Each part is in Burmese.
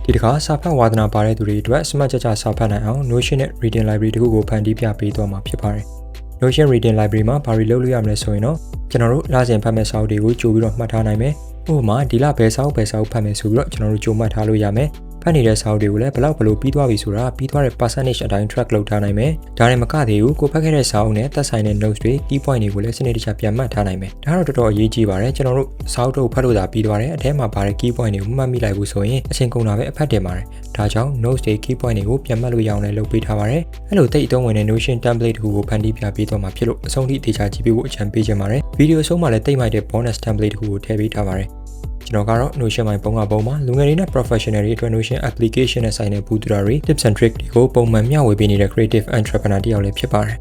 ဒီတခါစာဖတ်ဝါသနာပါတဲ့သူတွေအတွက်စမတ်ကြစာဖတ်နိုင်အောင် Notion နဲ့ Reading Library တခုကိုဖန်တီးပြပေးသွားမှာဖြစ်ပါတယ်။ Notion Reading Library မှာဘာတွေလုပ်လို့ရမလဲဆိုရင်တော့ကျွန်တော်တို့လစဉ်ဖတ်မဲ့စာအုပ်တွေကိုကြိုပြီးတော့မှတ်ထားနိုင်မယ်။ဥပမာဒီလဘယ်စာအုပ်ဖတ်မယ်ဆိုပြီးတော့ကျွန်တော်တို့ကြိုမှတ်ထားလို့ရမယ်။ဖတ်နေတဲ့စာအုပ်တွေကိုလည်းဘယ်လိုပြီးသွားပြီဆိုတာပြီးသွားတဲ့ percentage အတိုင်း track လုပ်ထားနိုင်မယ်။ဒါနဲ့မကသေးဘူးကိုဖတ်ခဲ့တဲ့စာအုပ်နဲ့သက်ဆိုင်တဲ့ notes တွေ key point တွေကိုလည်းစနစ်တကျပြန်မှတ်ထားနိုင်မယ်။ဒါတော့တော်တော်အရေးကြီးပါတယ်ကျွန်တော်တို့စာအုပ်တို့ဖတ်လို့သာပြီးသွားတယ်အထဲမှာပါတဲ့ key point တွေကိုမှတ်မိလိုက်ဘူးဆိုရင်အချိန်ကုန်တာပဲအဖတ်တင်ပါတယ်။ဒါကြောင့် notes တွေ key point တွေကိုပြန်မှတ်လို့ရအောင်လည်းလုပ်ပေးထားပါတယ်။အဲ့လိုတိတ်အသုံးဝင်တဲ့ Notion template တခုကိုဖန်တီးပြပေးသွားမှာဖြစ်လို့အဆုံးထိသေချာကြည့်ပေးဖို့အကြံပေးချင်ပါတယ်။ဗီဒီယိုအဆုံးမှာလည်းတိတ်မိုက်တဲ့ bonus template တခုကိုထည့်ပေးထားပါတယ်။ကျွန်တော်ကတော့ Notion by Bhone ပုံမှာလူငယ်တွေနဲ့ professional တွေအတွက် Notion application နဲ့ဆိုင်တဲ့ဘူးတူတာတွေ tips and tricks တွေကိုပုံမှန်မျှဝေပေးနေတဲ့ creative entrepreneur တယောက်လည်းဖြစ်ပါတယ်။ပ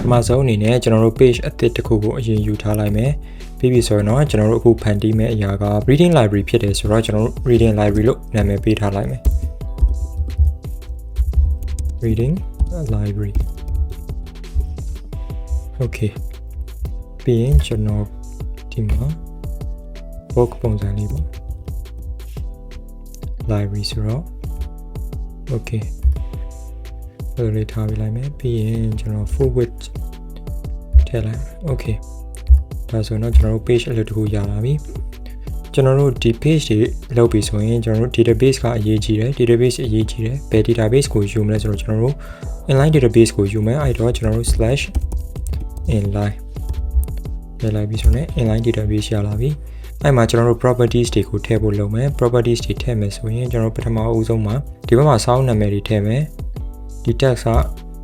ထမဆုံးအနေနဲ့ကျွန်တော်တို့ page အသစ်တစ်ခုကိုအရင်ယူထားလိုက်မယ်။ပြီးပြီဆိုရင်တော့ကျွန်တော်တို့အခုဖန်တီးမယ့်အရာက reading library ဖြစ်တယ်ဆိုတော့ကျွန်တော်တို့ reading library လို့နာမည်ပေးထားလိုက်မယ်။ reading library okay ပြီးရင်ကျွန်တော်ဒီမှာ book ပုံစံလေးပေါ့ library ဆိုတော့ okay ဘယ်လိုထားပြလိုက်မယ်ပြီးရင်ကျွန်တော် full width ထည့်လိုက် okay ဒါဆိုတော့ကျွန်တော်တို့ page အလုပ်တစ်ခုရလာပြီကျွန်တော်တို့ဒီ page တွေလုပ်ပြီဆိုရင်ကျွန်တော်တို့ database ကအရေးကြီးတယ် database အရေးကြီးတယ်ဘယ် database ကိုယူမလဲဆိုတော့ကျွန်တော်တို့ inline database ကိုယူမယ်အဲ့တော့ကျွန်တော်တို့ /inline ထည့်လိုက်ပြီဆိုရင် inline database ရလာပြီအဲ့မှာကျွန်တော်တို့ properties တွေကိုထည့်ဖို့လုပ်မယ် properties တွေထည့်မယ်ဆိုရင်ကျွန်တော်တို့ပထမအဦးဆုံးမှာဒီဘက်မှာစာအုပ်နာမည်တွေထည့်မယ်ဒီ text က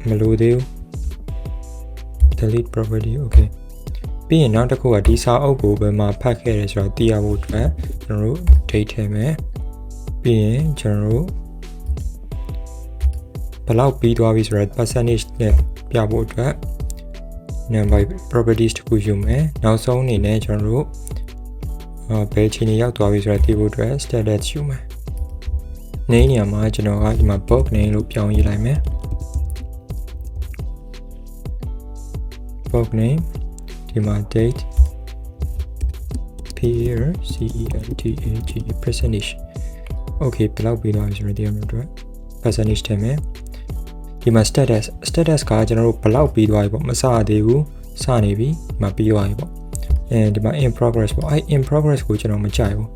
မလိုသေးဘူး delete property okay ပြီးရင်နောက်တစ်ခုကဒီစာအုပ်ကိုဘယ်မှာဖတ်ခဲ့ရဲဆိုတော့သိရဖို့အတွက်ကျွန်တော်တို့ date ထည့်မယ်ပြီးရင်ကျွန်တော်တို့ဘယ်လောက်ပြီးသွားပြီဆိုတော့ percentage နဲ့ပြဖို့အတွက် number properties တခုယူမယ်နောက်ဆုံးအနေနဲ့ကျွန်တော်တို့ဘယ်ချိန်ရောက်သွားပြီဆိုတော့သိဖို့အတွက် status ယူမယ်။ name နေရာမှာကျွန်တော်ကဒီမှာ book name လို့ပြောင်းရေးလိုက်မယ်။ book name ဒီမှာ date percentage okay ဘယ်လောက်ပြီးသွားပြီဆိုတော့ဒီမှာအတွက် percentage ထည့်မယ်။ဒီမှာ status ကကျွန်တော်တို့ဘယ်လောက်ပြီးသွားပြီပေါ့မစသေးဘူးစနေပြီဒီမှာပြီးသွားပြီပေါ့ဒီမှာ in progress ပေါ့in progress ကိုကျွန်တော်မကြိုက်ဘူး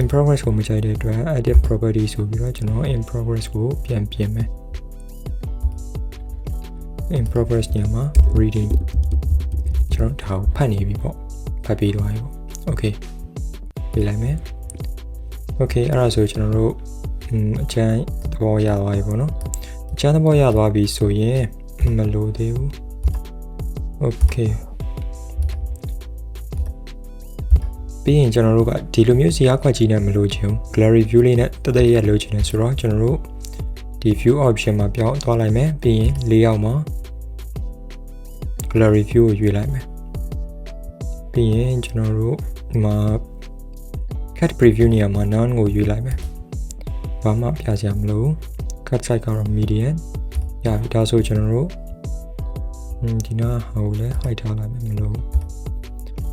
in progress ကိုမကြိုက်တဲ့အတွက် edit property ဆိုပြီးတော့ကျွန်တော် in progress ကိုပြန်ပြင်မယ် in progress ညမှာ reading ကျွန်တော်ဒါကိုဖတ်နေပြီပေါ့ဖတ်ပြီးသွားပြီပေါ့ okay ပြလိုက်မယ် okay အဲ့ဒါဆိုကျွန်တော်တို့အကျန်းသဘောရသွားပြီပေါ့နော်အကျန်းသဘောရသွားပြီဆိုရင်မလိုသေးဘူး okayပြီးရင်ကျွန်တော်တို့ကဒီလိုမျိုးစီးအားခွက်ကြီးနဲ့မလိုချင်ဘူး gallery view လေးနဲ့တသက်ရလိုချင်တယ်ဆိုတော့ကျွန်တော်တို့ဒီ view option မှာပြောင်းသွားလိုက်မယ်ပြီးရင်layoutမှာ gallery view ကိုရွေးလိုက်မယ်ပြီးရင်ကျွန်တော်တို့ဒီမှာ cut preview နေရာမှာ none ကိုရွေးလိုက်မယ်ဘာမှပြစရာမလို cut size ကတော့ medium ရပြီဒါဆိုကျွန်တော်တို့ဒီနားဟိုလည်း height ထားလိုက်မယ်မလို့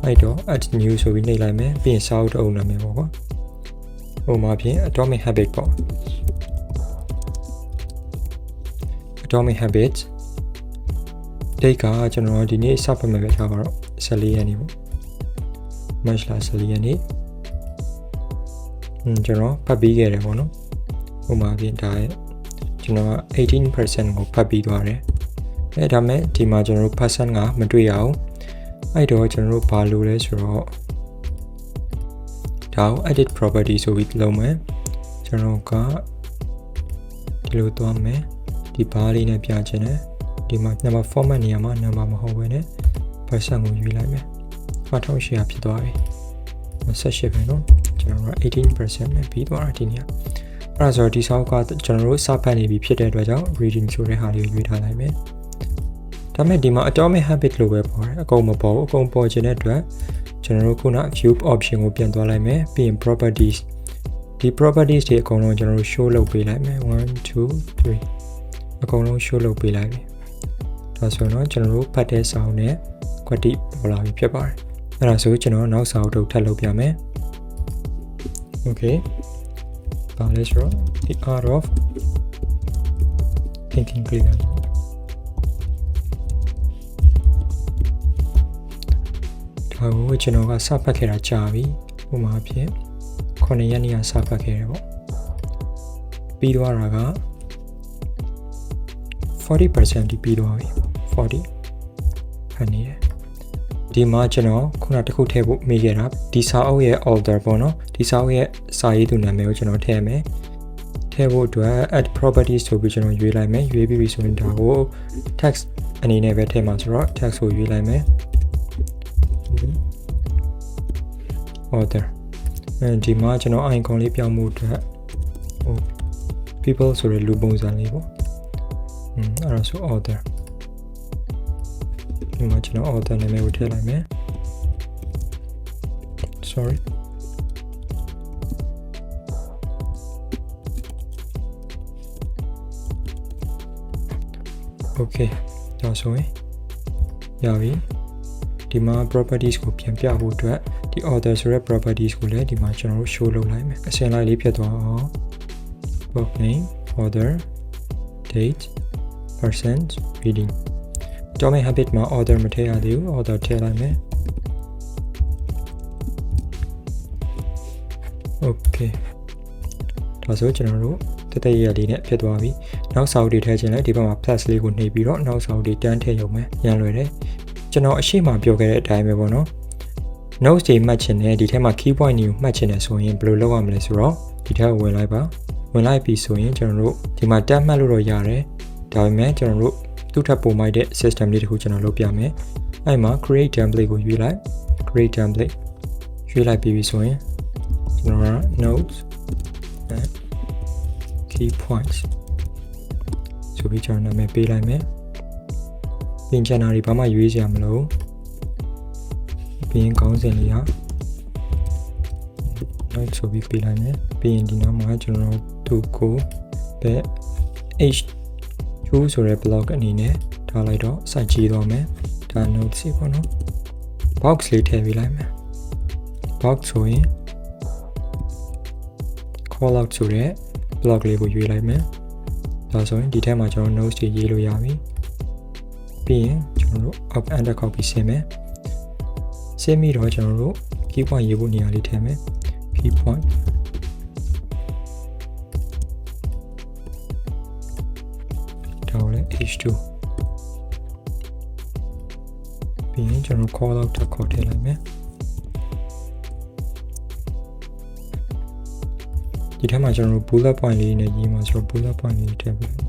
အဲ့တော့ add new ဆိုပြီးနှိပ်လိုက်မယ်ပြီးရင်စာအုပ်တစ်အုပ်နာမည်ပေါ့ကွာဟိုမှာဖြင့် atomic habit ပေါ့ atomic habit date ကကျွန်တော်ဒီနေ့စဖတ်မယ်ပဲထားပါတော့14ရက်နေ့ပေါ့ March 14ရက်နေ့ကျွန်တော်ဖတ်ပြီးခဲ့တယ်ပေါ့နော်ဟိုမှာဖြင့်ဒါရဲ့ကျွန်တော်က 18% ကိုဖတ်ပြီးသွားတယ်ဒါမဲ့ဒီမှာကျွန်တော်တို့ percent ကမတွေ့ရအောင်အဲ့တော့ကျွန်တော်တို့ဘာလုပ်လဲဆိုတော့ဒါကို edit property ဆိုပြီးလုပ်မယ်ကျွန်တော်ကဒီလိုသွားမယ်ဒီဘားလေးနဲ့ပြချင်တယ်ဒီမှာ number format နေရာမှာ number မဟုတ်ဘဲနဲ့ percent ကိုရွေးလိုက်မယ်1800ဖြစ်သွားပြီ28ပဲနော်ကျွန်တော်က 18% နဲ့ပြီးသွားတာဒီနေ့အဲ့ဒါဆိုတော့ဒီဆောက်ကကျွန်တော်တို့စဖတ်နေပြီဖြစ်တဲ့အတွက်ကြောင့် reading ဆိုတဲ့ဟာလေးကိုရွေးထားလိုက်မယ်ဒါမဲ့ဒီမှာ atomic habit လို့ပဲပေါ်တယ်အကုန်မပေါ်ဘူးအကုန်ပေါ်ခြင်းတဲ့အတွက်ကျွန်တော်တို့ခုန view option ကိုပြန်သွားလိုက်မယ်ပြီးရင် properties ဒီ properties တွေအကုန်လုံးကျွန်တော်တို့ show လုပ်ပေးလိုက်မယ်1 2 3အကုန်လုံး show လုပ်ပေးလိုက်ပြီဒါဆိုတော့ကျွန်တော်တို့ဖတ်တဲ့စာအုပ်နဲ့ quality ပေါ်လာပြီဖြစ်ပါတယ်အဲ့ဒါဆိုကျွန်တော်နောက်စာအုပ်ထုတ်ထပ်လုပ်ပြမယ် okay ပါလဲဆိုတော့ the art of thinking clearly ဒါကိုကျွန်တော်ကစဖတ်ခဲ့တာကြာပြီဥပမာအဖြစ်9ရက်နေ့ကစဖတ်ခဲ့တယ်ပေါ့ပြီးသွားတာက 40% ဒီပြီးသွားပြီ40ဖတ်နေတယ်ဒီမှာကျွန်တော်ခုနတစ်ခုထည့်ဖို့မေးခဲ့တာဒီစာအုပ်ရဲ့ author ပေါ့နော်ဒီစာအုပ်ရဲ့စာရေးသူနာမည်ကိုကျွန်တော်ထည့်မယ်ထည့်ဖို့အတွက် add properties ဆိုပြီးကျွန်တော်ရွေးလိုက်မယ်ရွေးပြီးပြီဆိုရင်ဒါကို text အနေနဲ့ပဲထည့်မှာဆိုတော့ text ကိုရွေးလိုက်မယ် author ဒီမှာကျွန်တော် icon လေးပြောင်းမှုအတွက်ဟို people ဆိုတဲ့လူပုံစံလေးပေါ့အဲ့ဒါဆို author ဒီမှာကျွန်တော် author နာမည်ကိုထည့်လိုက်မယ် sorry okay ဒါဆိုရင်ရပြီဒီမှာ properties ကိုပြန်ပြဖို့အတွက်ဒီ author ဆိုတဲ့ properties ကိုလည်းဒီမှာကျွန်တော်တို့ show လုပ်လိုက်မယ်အစဉ်လိုက်လေးဖြစ်သွားအောင် book name author date percent reading domain habit မှာ author မထည့်ရသေးဘူး author ထည့်လိုက်မယ် okay ဒါဆိုကျွန်တော်တို့တည့်ရလေးနဲ့ဖြစ်သွားပြီနောက်စာအုပ်တွေထည့်ခြင်းလဲဒီဘက်မှာ plus လေးကိုနှိပ်ပြီးတော့နောက်စာအုပ်တွေတန်းထည့်ရုံပဲရန်လွယ်တယ်ကျွန်တော်အရှိမပြောခဲ့တဲ့အတိုင်းပဲပေါ့နော် notes တွေမှတ်ချင်တယ်ဒီထဲမှာ key point တွေကိုမှတ်ချင်တယ်ဆိုရင်ဘယ်လိုလုပ်ရမလဲဆိုတော့ဒီထဲကိုဝင်လိုက်ပါဝင်လိုက်ပြီဆိုရင်ကျွန်တော်တို့ဒီမှာတက်မှတ်လို့တော့ရတယ်ဒါပေမဲ့ကျွန်တော်တို့သူ့ထပ်ပုံမိုက်တဲ့ system လေးတခုကျွန်တော်လုပ်ပြမယ်အဲ့မှာ create template ကိုရွေးလိုက် create template ရွေးလိုက်ပြီးဆိုရင်ကျွန်တော်က notes and key points ဆိုပြီးကျွန်တော်နာမည်ပေးလိုက်မယ်ပြင်ချင်တာတွေဘာမှရွေးစရာမလိုပြီးရင်ခေါင်းစဉ်လေးက note ဆိုပြီးပေးလိုက်မယ်ပြီးရင်ဒီနောက်မှာကျွန်တော်သူ့ကိုပဲ h2 ဆိုတဲ့ block အနေနဲ့ထားလိုက်တော့စိုက်ကြည့်တော့မယ်ဒါ note စီပေါ့နော် box လေးထည့်ပေးလိုက်မယ် box ဆိုရင် call out ဆိုတဲ့ block လေးကိုရွေးလိုက်မယ်ဒါဆိုရင်ဒီထဲမှာကျွန်တော် notes တွေရေးလို့ရပြီပြီးရင်ကျွန်တော်တို့ up under copy ဆင်းမယ်ဆင်းပြီးတော့ကျွန်တော်တို့ key point ရေးဖို့နေရာလေးထည့်မယ် key point ဒါလည်း h2 ပြီးရင်ကျွန်တော် call out ခေါ်ထည့်လိုက်မယ်ဒီထဲမှာကျွန်တော်တို့ bullet point လေးနဲ့ရေးမှာဆိုတော့ bullet point လေးထည့်ပေးမယ်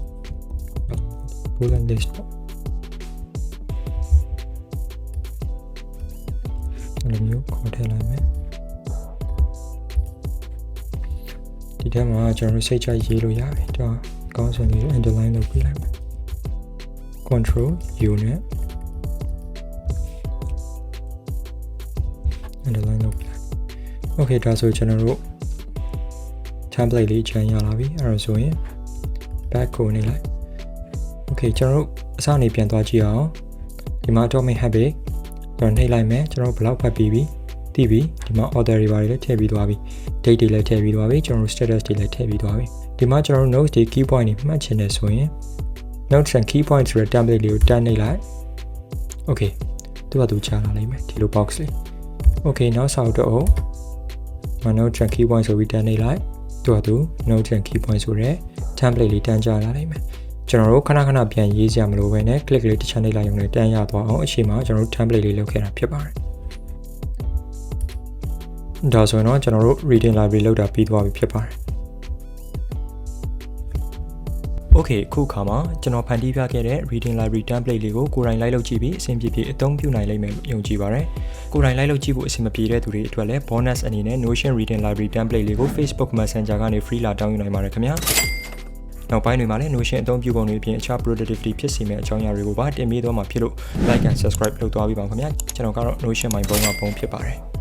bullet list ပေါ့အဲ့လိုမျိုးခေါ်ထည့်လိုက်မယ်ဒီထဲမှာကျွန်တော်တို့စိတ်ချရေးလို့ရပြီဒါကောင်းစင်လေး underline လုပ်ပေးလိုက်မယ် control u နဲ့ underline လုပ်ပေးလိုက် okay ဒါဆိုကျွန်တော်တို့ template လေးချန်ရလာပြီအဲ့ဒါဆိုရင် back ကိုနေလိုက် okay ကျွန်တော်တို့အစနေပြန်သွားကြည့်အောင်ဒီမှာ domain habit ကျွန်တော်နှိပ်လိုက်မယ်ကျွန်တော်ဘယ်လောက်ဖတ်ပြီးပြီသိပြီဒီမှာ author တွေပါတယ်လည်းထည့်ပြီးသွားပြီ date တွေလည်းထည့်ပြီးသွားပြီကျွန်တော်တို့ status တွေလည်းထည့်ပြီးသွားပြီဒီမှာကျွန်တော်တို့ notes တွေ key point တွေမှတ်ချင်တယ်ဆိုရင် notes and key points ဆိုတဲ့ template လေးကိုတန်းနှိပ်လိုက် okay သူကသူချလာလိမ့်မယ်ဒီလို box လေး okay နောက်စာအုပ်တော့ notes and key points ဆိုပြီးတန်းနှိပ်လိုက်သူကသူ notes and key points ဆိုတဲ့ template လေးတန်းကြလာလိမ့်မယ်ကျွန်တော်တို့ခဏခဏပြန်ရေးစရာမလိုဘဲနဲ့ click လေးတစ်ချက်နှိပ်လိုက်ရုံနဲ့တန်းရသွားအောင်အချိန်မှာကျွန်တော်တို့ template လေးလုပ်ခဲ့တာဖြစ်ပါတယ်ဒါဆိုရင်တော့ကျွန်တော်တို့ reading library လောက်တာပြီးသွားပြီဖြစ်ပါတယ် Okay အခုခါမှာကျွန်တော်ဖန်တီးပြခဲ့တဲ့ reading library template လေးကိုကိုယ်တိုင်လိုက်လုပ်ကြည့်ပြီးအဆင်ပြေပြေအသုံးပြုနိုင်လိမ့်မယ်လို့ယုံကြည်ပါတယ်ကိုယ်တိုင်လိုက်လုပ်ကြည့်ဖို့အဆင်မပြေတဲ့သူတွေအတွက်လည်း bonus အနေနဲ့ Notion reading library template လေးကို Facebook Messenger ကနေ free လာတောင်းယူနိုင်ပါတယ်ခင်ဗျာနောက်ပိုင်းတွေမှာလည်း Notion အသုံးပြုပုံတွေအပြင်အခြား productivity ဖြစ်စေမယ့်အကြောင်းအရာတွေကိုပါတင်ပြသွားမှာဖြစ်လို့ like and subscribe လုပ်သွားပြီးပါခင်ဗျာကျွန်တော်ကတော့ Notion My Bhone ကဘုံဖြစ်ပါတယ်